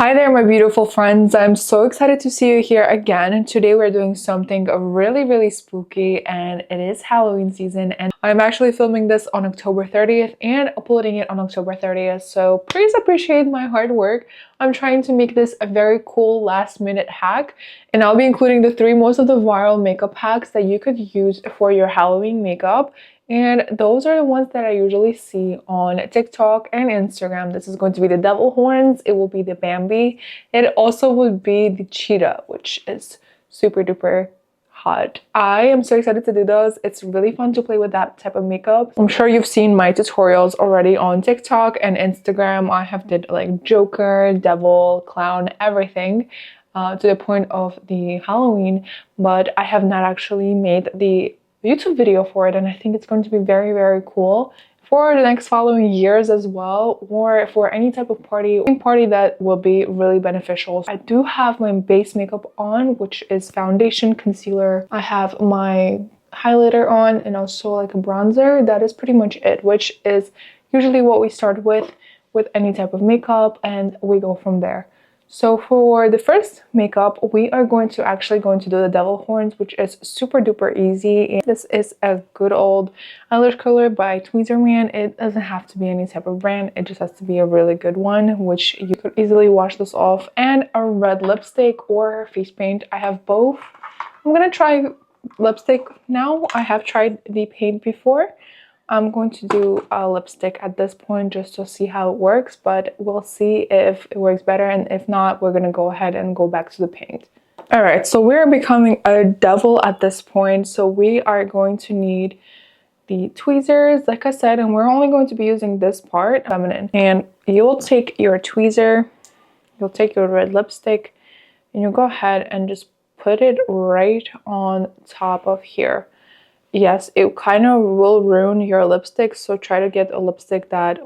Hi there, my beautiful friends. I'm so excited to see you here again. And today we're doing something really spooky, and it is Halloween season. And I'm actually filming this on October 30th and uploading it on October 30th. So please appreciate my hard work. I'm trying to make this a very cool last minute hack. And I'll be including the 3 most of the viral makeup hacks that you could use for your Halloween makeup. And those are the ones that I usually see on TikTok and Instagram. This is going to be the devil horns. It will be the Bambi. It also would be the cheetah, which is super duper hot. I am so excited to do those. It's really fun to play with that type of makeup. I'm sure you've seen my tutorials already on TikTok and Instagram. I have did like Joker, devil, clown, everything to the point of the Halloween, but I have not actually made the YouTube video for it, and I think it's going to be very cool for the next following years as well, or for any type of party that will be really beneficial. I do have my base makeup on, which is foundation, concealer. I have my highlighter on and also like a bronzer. That is pretty much it, which is usually what we start with any type of makeup, and we go from there. So for the first makeup, we are going to do the devil horns, which is super duper easy. This is a good old eyelash color by Tweezerman. It doesn't have to be any type of brand. It just has to be a really good one, which you could easily wash this off. And a red lipstick or face paint. I have both. I'm gonna try lipstick now. I have tried the paint before. I'm going to do a lipstick at this point just to see how it works, but we'll see if it works better, and if not, we're gonna go ahead and go back to the paint. All right, so we're becoming a devil at this point, so we are going to need the tweezers, like I said, and we're only going to be using this part, feminine. And you'll take your tweezer, you'll take your red lipstick, and you'll go ahead and just put it right on top of here. Yes, it kind of will ruin your lipstick, so try to get a lipstick that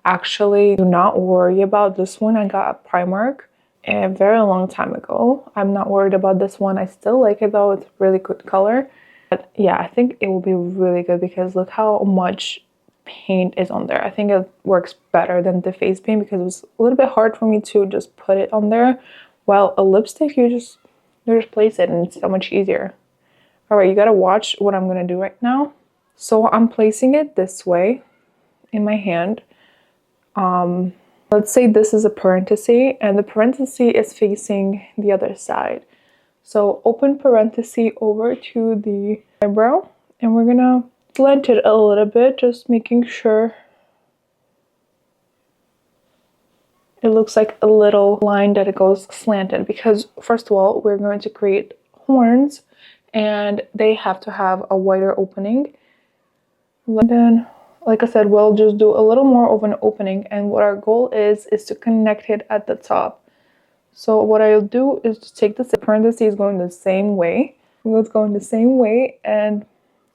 actually do not worry about. This one I got at Primark a very long time ago. I'm not worried about this one. I still like it though. It's a really good color. But yeah, I think it will be really good because look how much paint is on there. I think it works better than the face paint because it was a little bit hard for me to just put it on there. While a lipstick, you just place it and it's so much easier. All right, you gotta watch what I'm gonna do right now. So I'm placing it this way in my hand. Let's say this is a parenthesis and the parenthesis is facing the other side. So open parenthesis over to the eyebrow, and we're gonna blend it a little bit, just making sure it looks like a little line that it goes slanted, because first of all, we're going to create horns and they have to have a wider opening. And then, like I said, we'll just do a little more of an opening, and what our goal is to connect it at the top. So what I'll do is just take this parenthesis going the same way. It's going the same way, and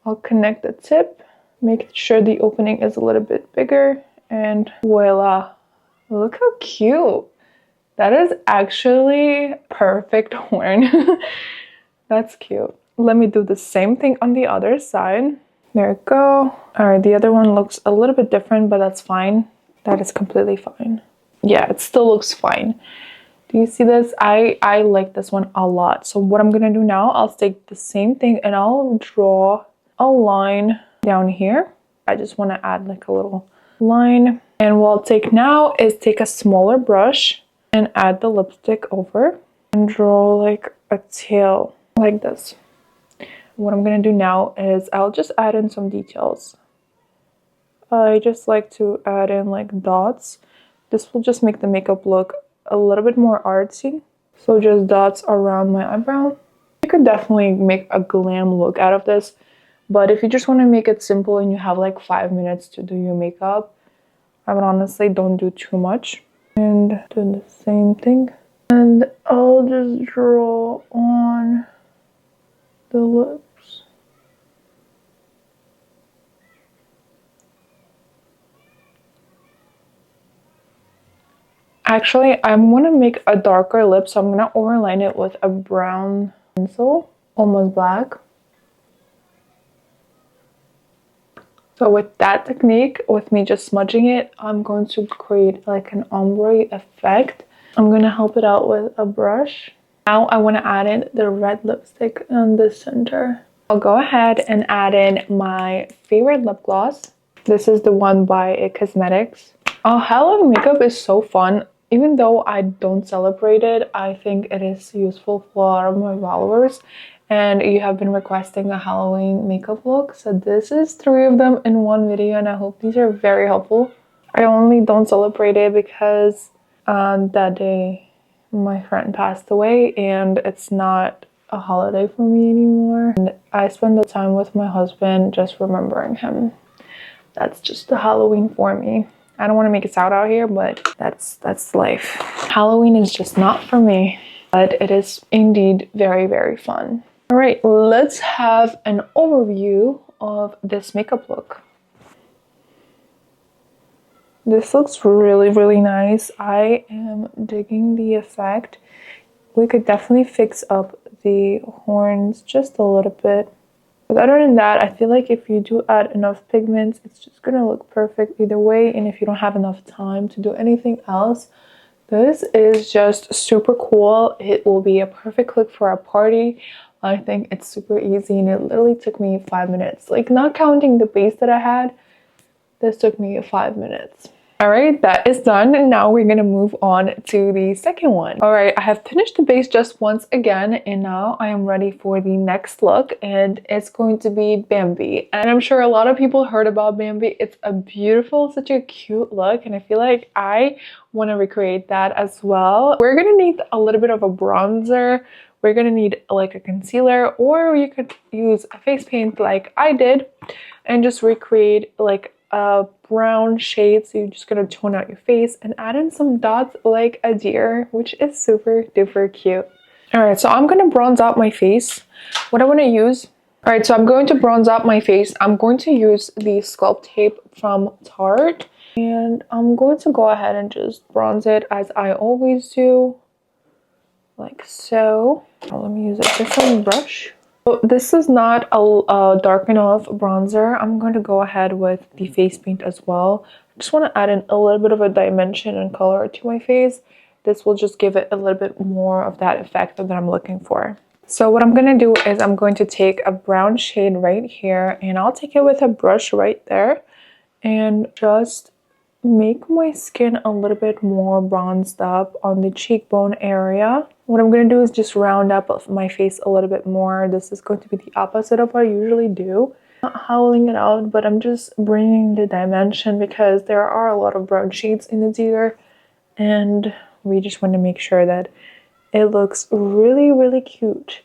I'll connect the tip, make sure the opening is a little bit bigger, and voila. Look how cute. That is actually perfect horn. That's cute. Let me do the same thing on the other side. There we go. All right, the other one looks a little bit different, but that's fine. That is completely fine. Yeah, it still looks fine. Do you see this? I like this one a lot. So what I'm gonna do now, I'll take the same thing and I'll draw a line down here. I just want to add like a little line. And what I'll take now is take a smaller brush and add the lipstick over and draw like a tail like this. What I'm gonna do now is I'll just add in some details. I just like to add in like dots. This will just make the makeup look a little bit more artsy. So just dots around my eyebrow. You could definitely make a glam look out of this, but if you just want to make it simple and you have like 5 minutes to do your makeup, I would honestly don't do too much. And do the same thing. And I'll just draw on the lips. Actually, I'm gonna make a darker lip, so I'm gonna overline it with a brown pencil, almost black. So with that technique, with me just smudging it, I'm going to create like an ombre effect. I'm gonna help it out with a brush. Now I want to add in the red lipstick in the center. I'll go ahead and add in my favorite lip gloss. This is the one by It Cosmetics. Halloween makeup is so fun. Even though I don't celebrate it, I think it is useful for a lot of my followers. And you have been requesting a Halloween makeup look. So this is 3 of them in one video, and I hope these are very helpful. I only don't celebrate it because that day my friend passed away and it's not a holiday for me anymore. And I spend the time with my husband just remembering him. That's just the Halloween for me. I don't want to make it sound out here, but that's life. Halloween is just not for me, but it is indeed very, very fun. All right, let's have an overview of this makeup look. This looks really, really nice. I am digging the effect. We could definitely fix up the horns just a little bit. But other than that, I feel like if you do add enough pigments, it's just gonna look perfect either way. And if you don't have enough time to do anything else, this is just super cool. It will be a perfect look for a party. I think it's super easy and it literally took me 5 minutes. Like, not counting the base that I had, this took me 5 minutes. All right, that is done. And now we're gonna move on to the second one. All right, I have finished the base just once again, and now I am ready for the next look, and it's going to be Bambi. And I'm sure a lot of people heard about Bambi. It's a beautiful, such a cute look, and I feel like I want to recreate that as well. We're gonna need a little bit of a bronzer. We're gonna need like a concealer, or you could use a face paint like I did and just recreate like a brown shade. So you're just gonna tone out your face and add in some dots like a deer, which is super duper cute. All right, so I'm gonna bronze out my face. What I want to use, all right, so I'm going to bronze out my face. I'm going to use the Sculpt Tape from Tarte, and I'm going to go ahead and just bronze it as I always do, like so. Oh, let me use a different brush. So this is not a dark enough bronzer. I'm going to go ahead with the face paint as well. I just want to add in a little bit of a dimension and color to my face. This will just give it a little bit more of that effect that I'm looking for. So what I'm going to do is I'm going to take a brown shade right here, and I'll take it with a brush right there and just make my skin a little bit more bronzed up on the cheekbone area. What I'm going to do is just round up my face a little bit more. This is going to be the opposite of what I usually do. Not howling it out, but I'm just bringing the dimension because there are a lot of brown shades in the deer, and we just want to make sure that it looks really, really cute.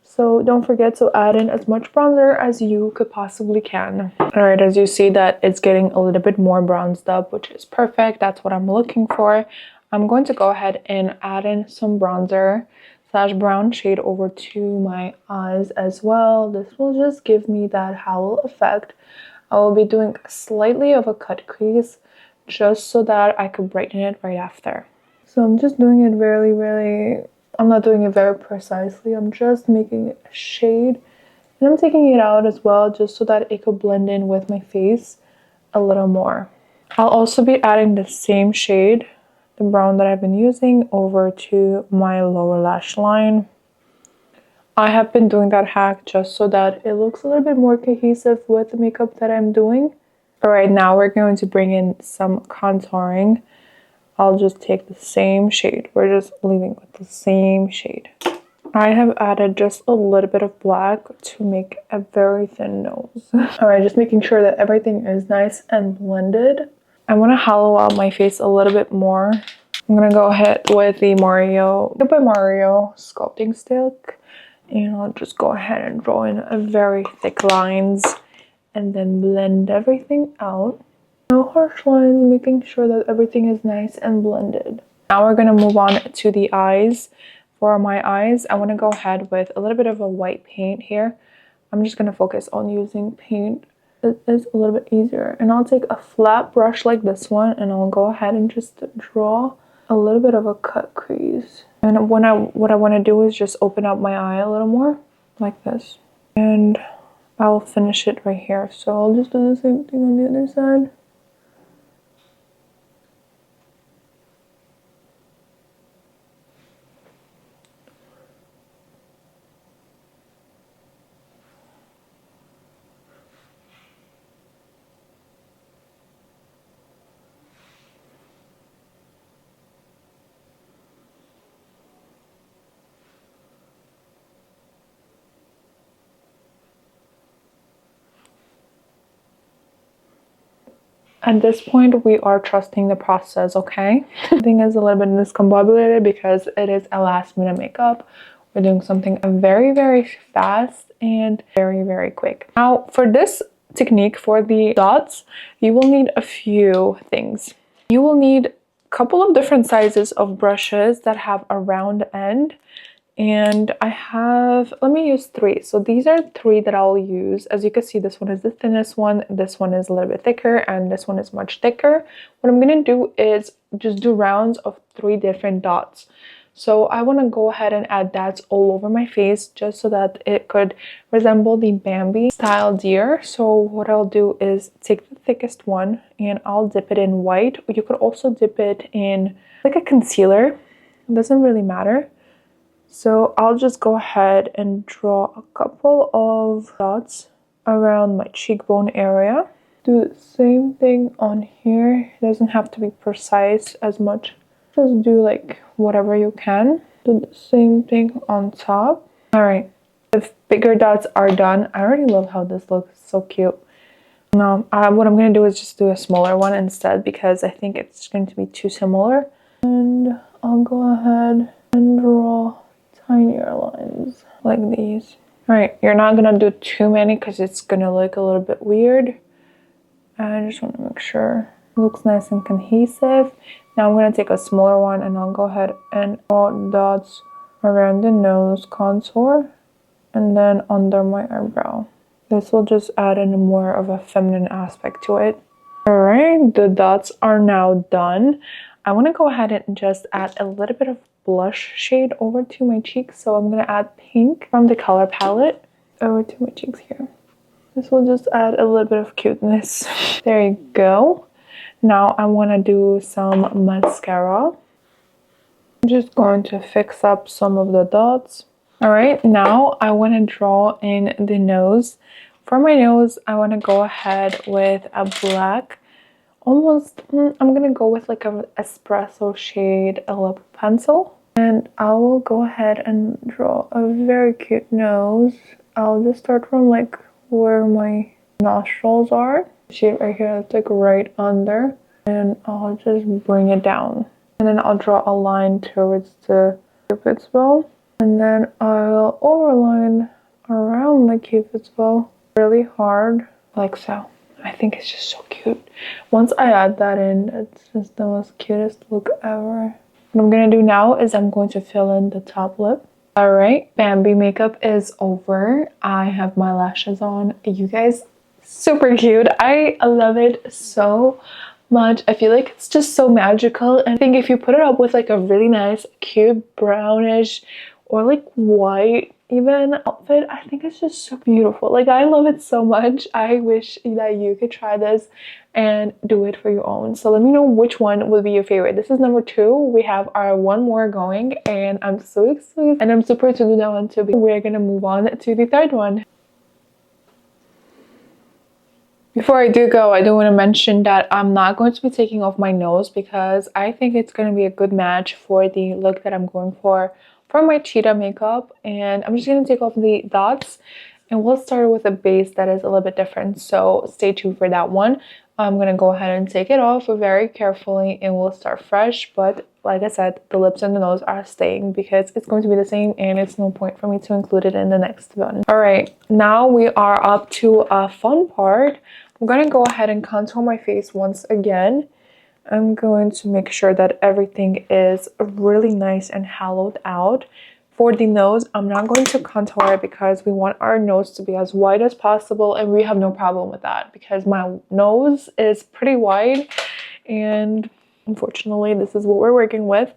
So don't forget to add in as much bronzer as you could possibly can. All right, as you see that it's getting a little bit more bronzed up, which is perfect. That's what I'm looking for. I'm going to go ahead and add in some bronzer / brown shade over to my eyes as well. This will just give me that howl effect. I will be doing slightly of a cut crease just so that I could brighten it right after. So I'm just doing it really, I'm not doing it very precisely. I'm just making a shade, and I'm taking it out as well just so that it could blend in with my face a little more. I'll also be adding the same shade, the brown that I've been using, over to my lower lash line. I have been doing that hack just so that it looks a little bit more cohesive with the makeup that I'm doing. All right, now we're going to bring in some contouring. I'll just take the same shade. We're just leaving with the same shade. I have added just a little bit of black to make a very thin nose. All right, just making sure that everything is nice and blended. I want to hollow out my face a little bit more. I'm gonna go ahead with the Mario sculpting stick, and I'll just go ahead and draw in a very thick lines and then blend everything out. No harsh lines, making sure that everything is nice and blended. Now we're going to move on to the eyes. For my eyes, I want to go ahead with a little bit of a white paint here. I'm just going to focus on using paint. It is a little bit easier. And I'll take a flat brush like this one, and I'll go ahead and just draw a little bit of a cut crease. And what I want to do is just open up my eye a little more, like this. And I'll finish it right here. So I'll just do the same thing on the other side. At this point, we are trusting the process, okay? Everything is a little bit discombobulated because it is a last minute makeup. We're doing something very, very fast and very, very quick. Now, for this technique, for the dots, you will need a few things. You will need a couple of different sizes of brushes that have a round end. And I have, let me use 3. So these are 3 that I'll use. As you can see, this one is the thinnest one, this one is a little bit thicker, and this one is much thicker. What I'm gonna do is just do rounds of 3 different dots. So I want to go ahead and add dots all over my face just so that it could resemble the Bambi style deer. So what I'll do is take the thickest one and I'll dip it in white. You could also dip it in like a concealer. It doesn't really matter. So I'll just go ahead and draw a couple of dots around my cheekbone area. Do the same thing on here. It doesn't have to be precise as much. Just do like whatever you can. Do the same thing on top. Alright, the bigger dots are done. I already love how this looks, so cute. Now, what I'm going to do is just do a smaller one instead because I think it's going to be too similar. And I'll go ahead and draw tinier lines like these. Alright, you're not gonna do too many because it's gonna look a little bit weird. I just want to make sure it looks nice and cohesive. Now I'm gonna take a smaller one and I'll go ahead and draw dots around the nose contour and then under my eyebrow. This will just add in more of a feminine aspect to it. Alright, the dots are now done. I want to go ahead and just add a little bit of blush shade over to my cheeks. So I'm going to add pink from the color palette over to my cheeks here. This will just add a little bit of cuteness. There you go. Now I want to do some mascara. I'm just going to fix up some of the dots. Alright, now I want to draw in the nose. For my nose, I want to go ahead with a black, almost, I'm gonna go with like an espresso shade a lip pencil. And I will go ahead and draw a very cute nose. I'll just start from like where my nostrils are. Shade right here, that's like right under. And I'll just bring it down. And then I'll draw a line towards the cupid's bow. And then I'll overline around the cupid's bow really hard, like so. I think it's just so cute. Once I add that in, it's just the most cutest look ever. What I'm gonna do now is I'm going to fill in the top lip. Alright, Bambi makeup is over. I have my lashes on. You guys, super cute. I love it so much. I feel like it's just so magical. And I think if you put it up with like a really nice, cute brownish or like white even outfit, I think it's just so beautiful. Like, I love it so much. I wish that you could try this and do it for your own. So let me know which one would be your favorite. This is number 2. We have our one more going and I'm so excited and I'm super to do that one too. We're gonna move on to the 3rd one. Before I do go, I do want to mention that I'm not going to be taking off my nose because I think it's going to be a good match for the look that I'm going for my Cheetah makeup. And I'm just going to take off the dots and we'll start with a base that is a little bit different. So stay tuned for that one. I'm going to go ahead and take it off very carefully and we'll start fresh. But like I said, the lips and the nose are staying because it's going to be the same and it's no point for me to include it in the next one. Alright, now we are up to a fun part. I'm going to go ahead and contour my face once again. I'm going to make sure that everything is really nice and hollowed out. For the nose, I'm not going to contour it because we want our nose to be as wide as possible and we have no problem with that because my nose is pretty wide and unfortunately this is what we're working with.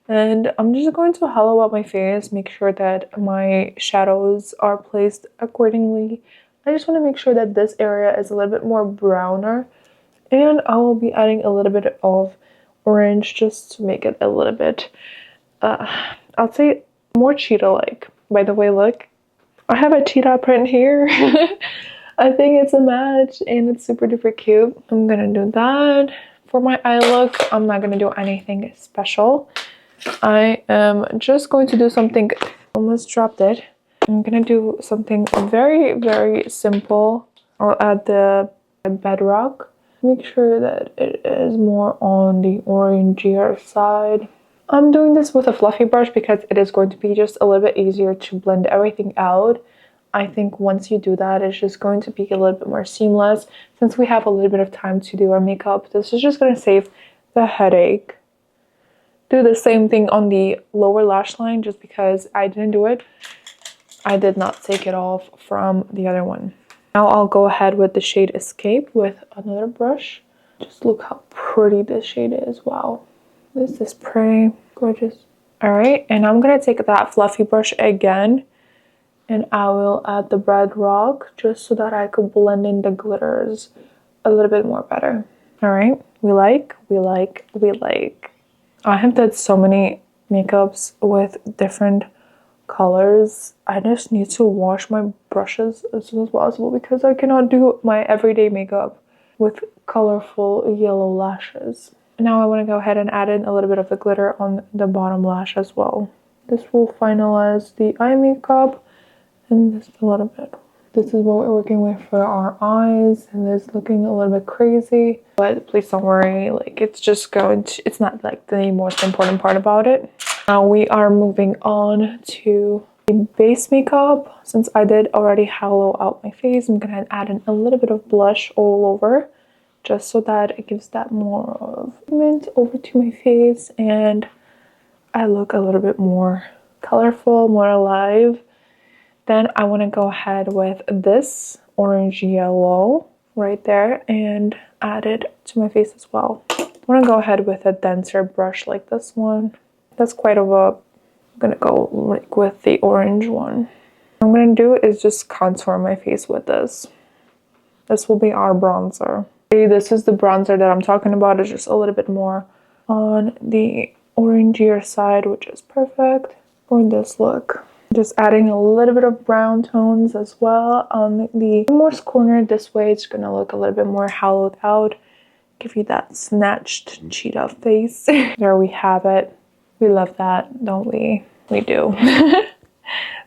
And I'm just going to hollow out my face, make sure that my shadows are placed accordingly. I just want to make sure that this area is a little bit more browner. And I will be adding a little bit of orange just to make it a little bit, I'll say more cheetah-like. By the way, look, I have a cheetah print here. I think it's a match and it's super duper cute. I'm gonna do that. For my eye look, I'm not gonna do anything special. I am just going to do something, almost dropped it. I'm gonna do something very, very simple. I'll add the bedrock Make sure that it is more on the orangier side. I'm doing this with a fluffy brush because it is going to be just a little bit easier to blend everything out. I think once you do that, it's just going to be a little bit more seamless. Since we have a little bit of time to do our makeup, this is just going to save the headache. Do the same thing on the lower lash line just because I didn't do it. I did not take it off from the other one. Now I'll go ahead with the shade Escape with another brush. Just look how pretty this shade is. Wow. This is pretty gorgeous. All right, and I'm gonna take that fluffy brush again, and I will add the red rock just so that I could blend in the glitters a little bit more better. All right, we like. I have done so many makeups with different colors. I just need to wash my brushes as soon as possible because I cannot do my everyday makeup with colorful yellow lashes. Now I want to go ahead and add in a little bit of the glitter on the bottom lash as well. This will finalize the eye makeup and just a little bit. This is what we're working with for our eyes, and it's looking a little bit crazy, but please don't worry, like it's just going to, it's not like the most important part about it. Now we are moving on to the base makeup. Since I did already hollow out my face, I'm gonna add in a little bit of blush all over, just so that it gives that more of movement over to my face and I look a little bit more colorful, more alive. Then I want to go ahead with this orange yellow right there and add it to my face as well. I want to go ahead with a denser brush like this one. That's quite of a, I'm gonna go like with the orange one. What I'm gonna do is just contour my face with this. This will be our bronzer. This is the bronzer that I'm talking about. It's just a little bit more on the orangier side, which is perfect for this look. Just adding a little bit of brown tones as well on the innermost corner. This way it's gonna look a little bit more hollowed out, give you that snatched cheetah face. There we have it. We love that, don't we? We do.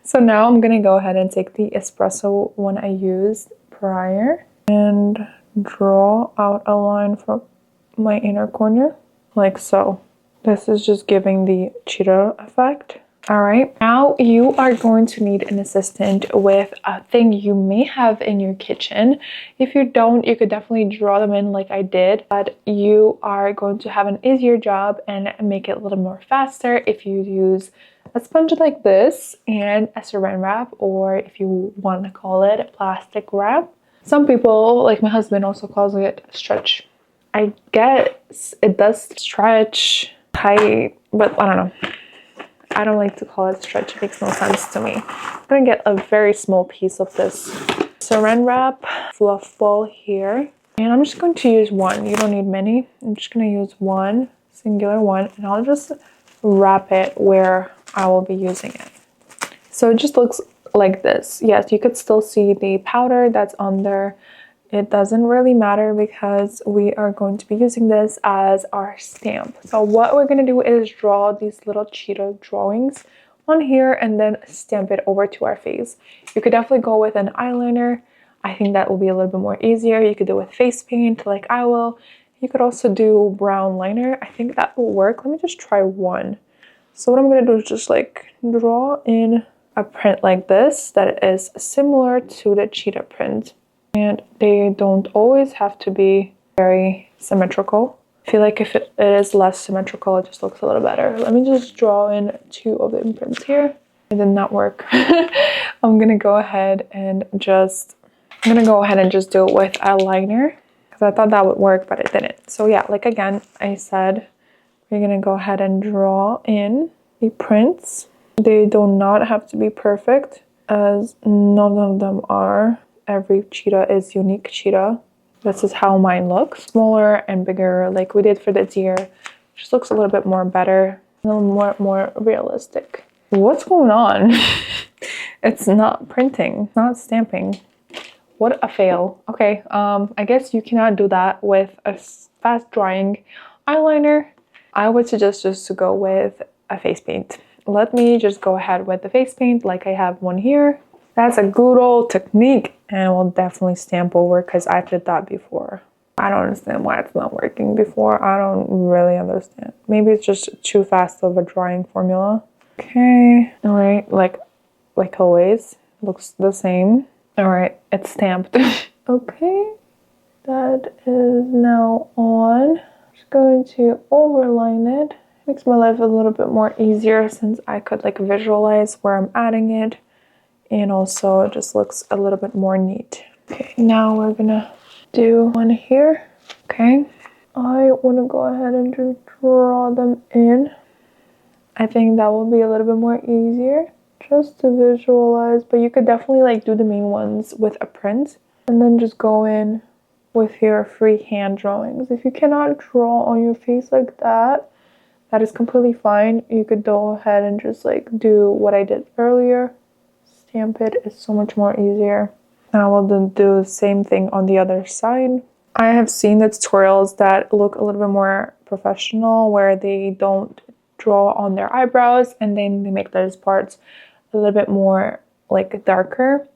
So now I'm gonna go ahead and take the espresso one I used prior and draw out a line from my inner corner like so. This is just giving the cheetah effect. All right, now you are going to need an assistant with a thing you may have in your kitchen. If you don't, you could definitely draw them in like I did, but you are going to have an easier job and make it a little more faster if you use a sponge like this and a saran wrap, or if you want to call it a plastic wrap. Some people, like my husband, also calls it stretch. I guess it does stretch tight, but I don't know. I don't like to call it stretch. It makes no sense to me. I'm gonna get a very small piece of this saran wrap fluff ball here. And I'm just going to use one. You don't need many. I'm just gonna use one, singular one, and I'll just wrap it where I will be using it. So it just looks like this. Yes, you could still see the powder that's on there. It doesn't really matter because we are going to be using this as our stamp. So what we're going to do is draw these little cheetah drawings on here and then stamp it over to our face. You could definitely go with an eyeliner. I think that will be a little bit more easier. You could do it with face paint like I will. You could also do brown liner. I think that will work. Let me just try one. So what I'm going to do is just like draw in a print like this that is similar to the cheetah print. And they don't always have to be very symmetrical. I feel like if it is less symmetrical, it just looks a little better. Let me just draw in two of the imprints here. It did not work. I'm gonna go ahead and just do it with a liner because I thought that would work, but it didn't. So yeah, like again, I said, we're gonna go ahead and draw in the prints. They do not have to be perfect, as none of them are. Every cheetah is unique cheetah. This is how mine looks. Smaller and bigger like we did for the deer. Just looks a little bit more better, a little more realistic. What's going on? It's not printing, not stamping. What a fail. Okay, I guess you cannot do that with a fast drying eyeliner. I would suggest just to go with a face paint. Let me just go ahead with the face paint like I have one here. That's a good old technique and will definitely stamp over because I did that before. I don't understand why it's not working before. I don't really understand. Maybe it's just too fast of a drying formula. Okay. All right. Like always, looks the same. All right. It's stamped. Okay. That is now on. Just going to overline it. Makes my life a little bit more easier since I could like visualize where I'm adding it. And also it just looks a little bit more neat. Okay, now we're gonna do one here. Okay, I want to go ahead and just draw them in. I think that will be a little bit more easier just to visualize, but you could definitely like do the main ones with a print and then just go in with your freehand drawings. If you cannot draw on your face like that, that is completely fine. You could go ahead and just like do what I did earlier. Stamp it. It's so much more easier. Now we'll then do the same thing on the other side. I have seen the tutorials that look a little bit more professional where they don't draw on their eyebrows and then they make those parts a little bit more like darker.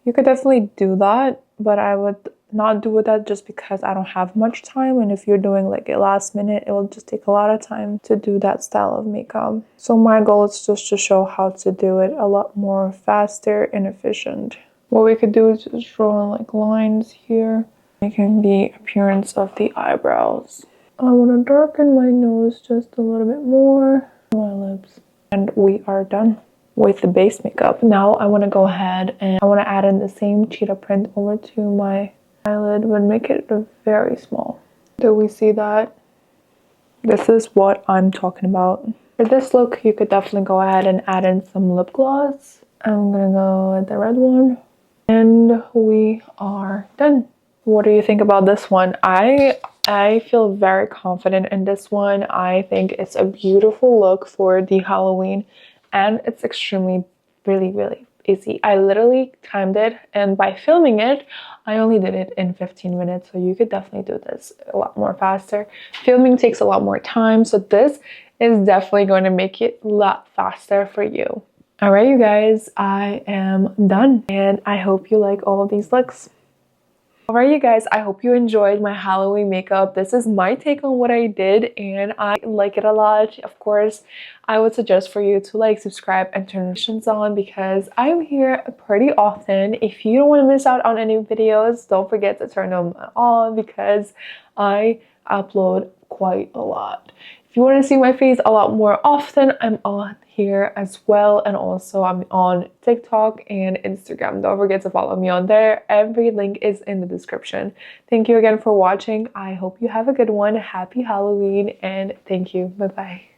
You could definitely do that, but I would not do that just because I don't have much time, and if you're doing like a last minute, it will just take a lot of time to do that style of makeup. So my goal is just to show how to do it a lot more faster and efficient. What we could do is just draw like lines here, making the appearance of the eyebrows. I want to darken my nose just a little bit more, my lips, and we are done with the base makeup. Now I want to go ahead and I want to add in the same cheetah print over to my eyelid, but make it very small. Do we see that? This is what I'm talking about. For this look, you could definitely go ahead and add in some lip gloss. I'm gonna go with the red one. And we are done. What do you think about this one? I feel very confident in this one. I think it's a beautiful look for the Halloween, and it's extremely really easy. I literally timed it, and by filming it, I only did it in 15 minutes. So you could definitely do this a lot more faster. Filming takes a lot more time, so this is definitely going to make it a lot faster for you. All right, you guys, I am done, and I hope you like all of these looks. All right, you guys, I hope you enjoyed my Halloween makeup. This is my take on what I did, and I like it a lot. Of course, I would suggest for you to like, subscribe, and turn notifications on because I'm here pretty often. If you don't want to miss out on any videos, don't forget to turn them on because I upload quite a lot. If you want to see my face a lot more often, I'm on here as well, and also I'm on TikTok and Instagram. Don't forget to follow me on there. Every link is in the description. Thank you again for watching. I hope you have a good one. Happy Halloween, and thank you. Bye bye.